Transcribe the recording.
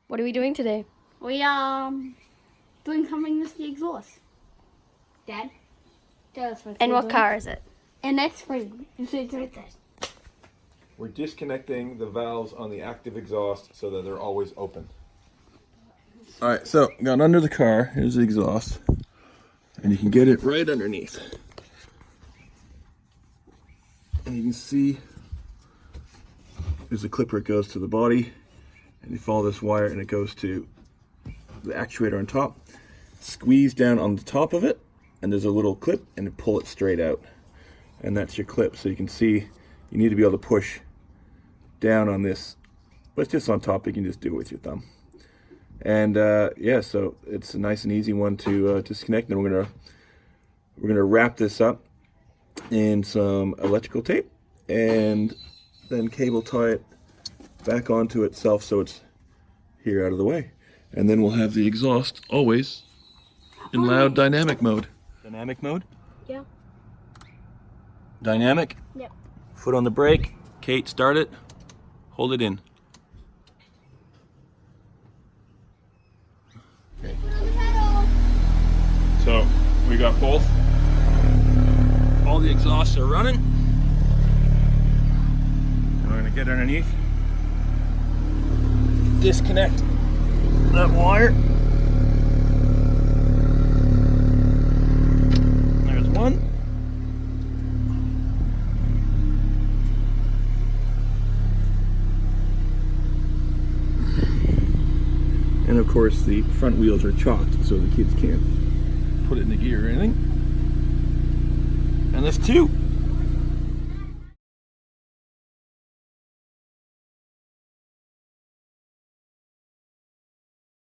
What are we doing today? We doing something with the exhaust. Dad, tell us what. And what car is it? An S3. It's right there. We're disconnecting the valves on the active exhaust so that they're always open. All right, so got under the car. Here's the exhaust, and you can get it right underneath. And you can see there's a clip where it goes to the body, and you follow this wire, and it goes to the actuator on top. Squeeze down on the top of it, and there's a little clip, and you pull it straight out, and that's your clip. So you can see you need to be able to push down on this, but it's just on top. You can just do it with your thumb. And yeah, so it's a nice and easy one to disconnect. And we're gonna wrap this up in some electrical tape, and then cable tie it back onto itself so it's here out of the way. And then we'll have the exhaust always in loud dynamic mode. Dynamic mode? Yeah. Dynamic? Yep. Foot on the brake. Kate, start it. Hold it in. Okay. So we got both. All the exhausts are running. And we're gonna get underneath. Disconnect that wire. There's one. And of course the front wheels are chalked so the kids can't put it in the gear or anything. And there's two.